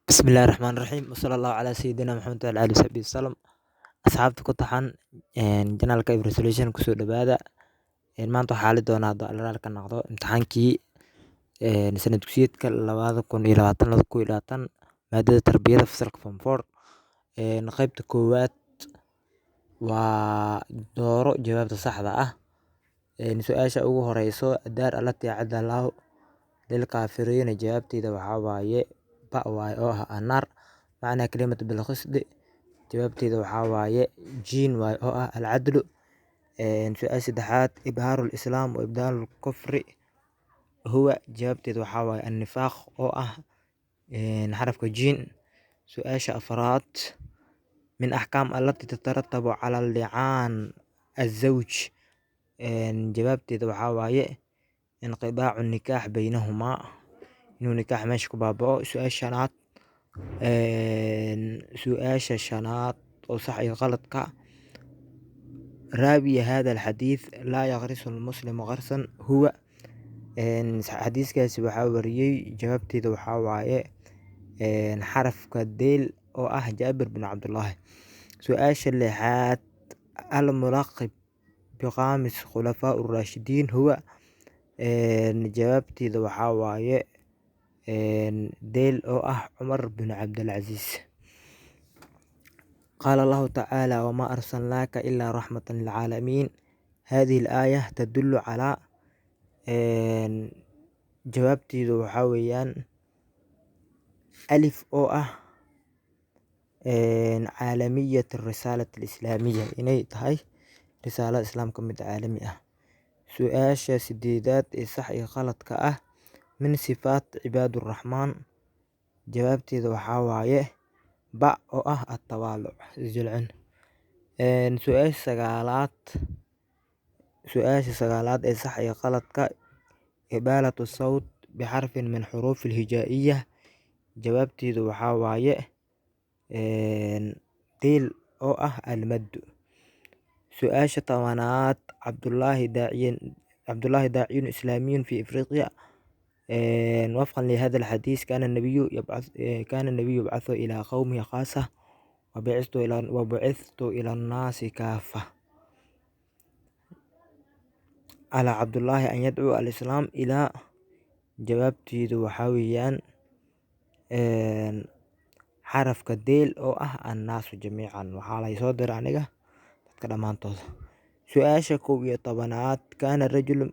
Bismillahi Raxmaani Raxiim Wasala Allahu calaa sayidina Maxamed wacala aalihi wasaxbihi wasalam. Asxaabta ku taxan janaalka Ibra Solution kusoo dhawaada. Maanta waxaa xaali doonaa hadduu ka noqdo imtixaankii sanad dugsiyeedka 2020 maadada tarbiyada fasalka form 4 qaybta koowaad waa dooro jawaabta saxda ah. Su-aasha ugu horeyso daar allatii cadda Allahu lilkaafiriina, jawaabteeda waxaa waaye ba waaye oo ah annaar. macnaa kalimatu bilqisdi, jawaabteeda waxaa waaye jiin waaye oo ah alcadlu. Su-aasha saddexaad ibhaarul islaam wa ibdaalul kufri huwa, jawaabteeda waxaa waaye annifaaq oo ah xarafka jiin. Su-aasha afraad min axkaam allatii tataratabu cala licaan azawj, jawaabteeda waxaa waaye inqidaacu nikaax baynahumaa, inuu nikaax meesha ku baaba'o. Su-aasha shanaad oo sax iyo qaladka raawiya hada alxadiid laa yaqrisu lmuslimu qarsan huwa, xadiiskaasi waxaa wariyey, jawaabteeda waxaa waaye xarafka deel oo ah jaabir bin cabdullaahi. Su-aasha lixaad almulaqib biqaamis khulafaa uraashidiin huwa, jawaabteeda waxaa waaye deel oo ah cumar bin cabdilcaziiz. qaala allahu tacaala wamaa arsalnaaka ilaa raxmatan lilcaalamiin, hadihi alaaya tadullu calaa, jawaabteedu waxaa weeyaan alif oo ah caalamiyat risaalat alislaamiya, inay tahay risaalada islaamka mid caalami ah. Su-aasha sideedaad ee sax iyo qaladka ah min sifaat cibaaduraxmaan, jawaabteeda waxaa waaye ba oo ah atawaaluc isjilcin. Su-aasha sagaalaad ee sax iyo qaladka ibaalatu sawt bixarfin min xuruufi lhijaa'iya, jawaabteedu waxaa waaye deel oo ah almaddu. Su-aasha tobanaad cabdullaahi daaciyun islaamiyun fi Afriqiya, وفقا لهذا الحديث كان النبي يبعث إلى قومه خاصة وبعثت إلى الناس كافة. على عبد الله أن يدعو الإسلام إلى، jawaabteedu waxaa weeyaan xarafka deel oo ah annaasu jamiican, waxaa laysoo diray aniga dadka dhammaantooda. Su-aasha 11aad kaana rajulu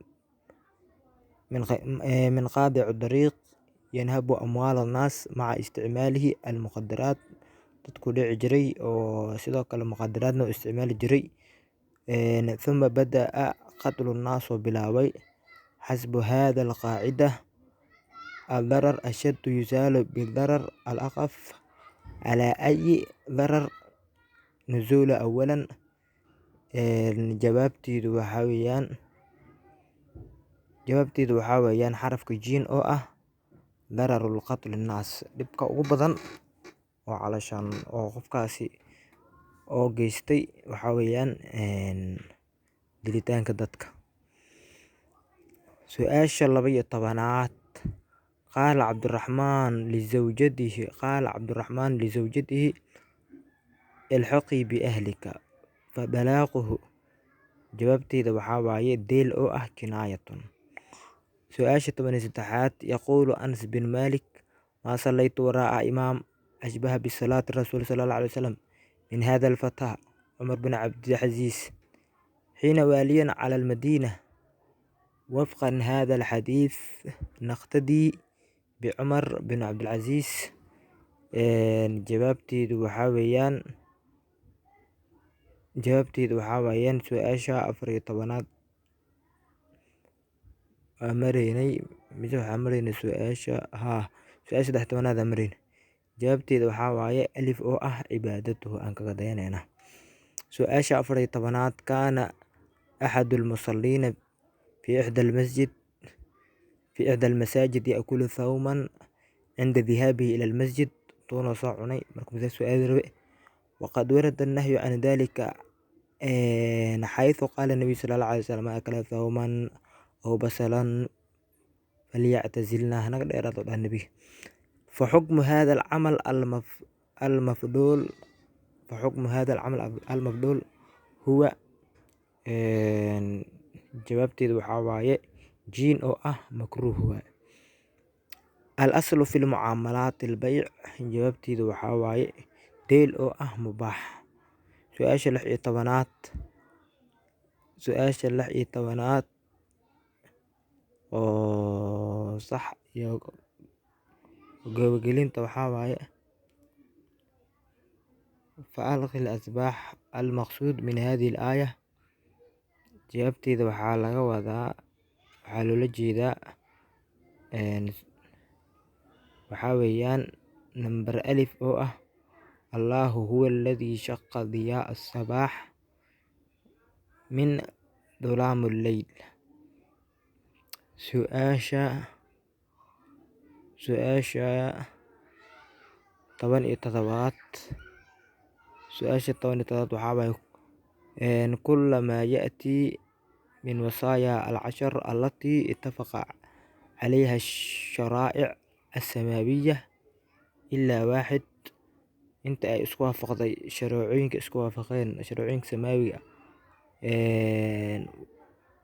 min qaadici dariiq yanhabu amwaal annaas maca isticmaalihi almuqadaraat, dadku dhici jiray oo sidoo kale muqadaraadna u isticmaali jiray. Thuma bada'a qatlu nnaas oo bilaabay xasbu hada alqaacida aldarar ashaddu yuzaalu bidarar alaqaf calaa ayi darar nuzuula awalan, jawaabteedu waxaa weeyaan xarafka jiin oo ah dararul qatli nnaas, dhibka ugu badan oo calashaan oo qofkaasi oo geystay waxaa weeyaan dilitaanka dadka. Su-aasha 12aad qaala cabdiraxmaan lizawjatihi ilxaqii biahlika fabalaaquhu, jawaabteeda waxaa waaye deel oo ah kinaayatun. Su-aasha 13aad yaquulu Anas bin Maalik maa sallaytu waraa'a imaam ashbaha bisalaati rasuul sallallahu alayhi wasallam min hada alfataa cumar bin cabdilcaziiz xiina waaliyan cala almadiina. wafqan hada alxadiid naqtadii bicumar bin cabdilcaziiz, jawaabteedu waxaa weeyaan su-aasha 14aad su-aasha 13aad aan marayna, jawaabteeda waxaa waaye alif oo ah cibaadatuhu, aan kaga dayanayna. Su-aasha 14aad kaana axadu lmusalliina fi ixda almasaajid yaakulu thawman cinda dhihaabihi ila almasjid, tuunoo soo cunay markuu masaajidka soo aadi rabe. waqad warada annahyu can dalika xayثu qaala nabiyu sallallahu alayhi wasallam man akala thawman aw basalan falyactazilna, hanaga dheeraado dhaha nabiga. فحكم هذا العمل المفضول هو jawaabteedu waxaa waaye jiin oo ah makruuh waaye. الأصل في المعاملات البيع jawaabteedu waxaa waaye deel oo ah mubaax. su-aasha 16 oo sax iyo gabagalinta waxaa waaye فألغي الأصباح المقصود من هذه الآية jawaabteeda waxaa loola jeedaa waxaa weeyaan number alif oo ah Allahu huwa alladhi shaqa diyaa الصباح min ظلام الليل. su-aasha 17 waxaa waaye كل ما يأتي من وصايا العشر التي اتفق عليها الشرائع السماوية إلا واحد inta ay isku waafaqday shareecooyinka samaawiga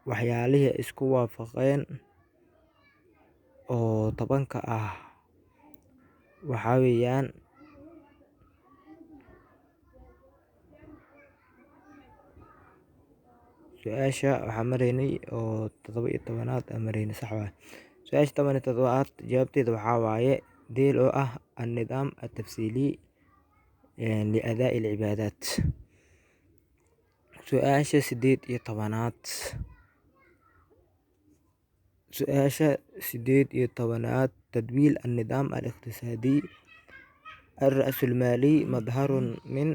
waxyaalihii isku waafaqeen oo 10ka ah waxaa weeyaan su-aasha waxaa maraynay oo 17aad aan maraynay sax waaye. su-aasha 17aad jawaabteeda waxaa waaye deel oo ah النظام التفصيلي لأداء العبادات. su-aasha 18 تدويل النظام الاقتصادي الرأسمالي مظهر من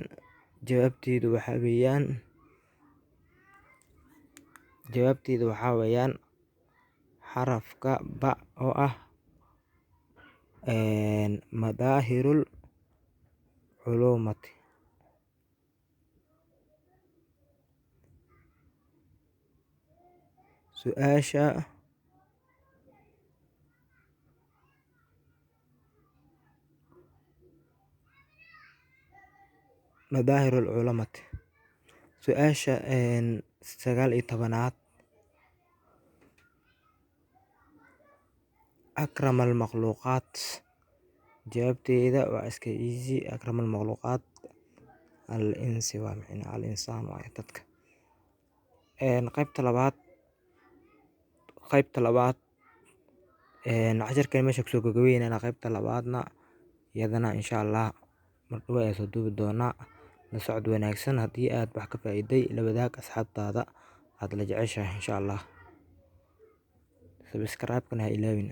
jawaabteedu waxaa weeyaan xarafka ba oo ah مظاهر العلومات. su-aasha 19aad أكرم المخلوقات jawaabteeda waa iska easy. أكرم المخلوقات الإنسي waa micna الإنسان waaye dadka. qaybta labaad casharkan meesha kusoo gabagabeynayna. qaybta labaadna iyadana insha Allah mar dhow ayaan soo duubi doonaa. la socod wanaagsan. haddii aad wax ka faa'iiday la wadaag asxaabtaada aad la jeceshahay insha Allah. subscribe-kana ha ilaawin.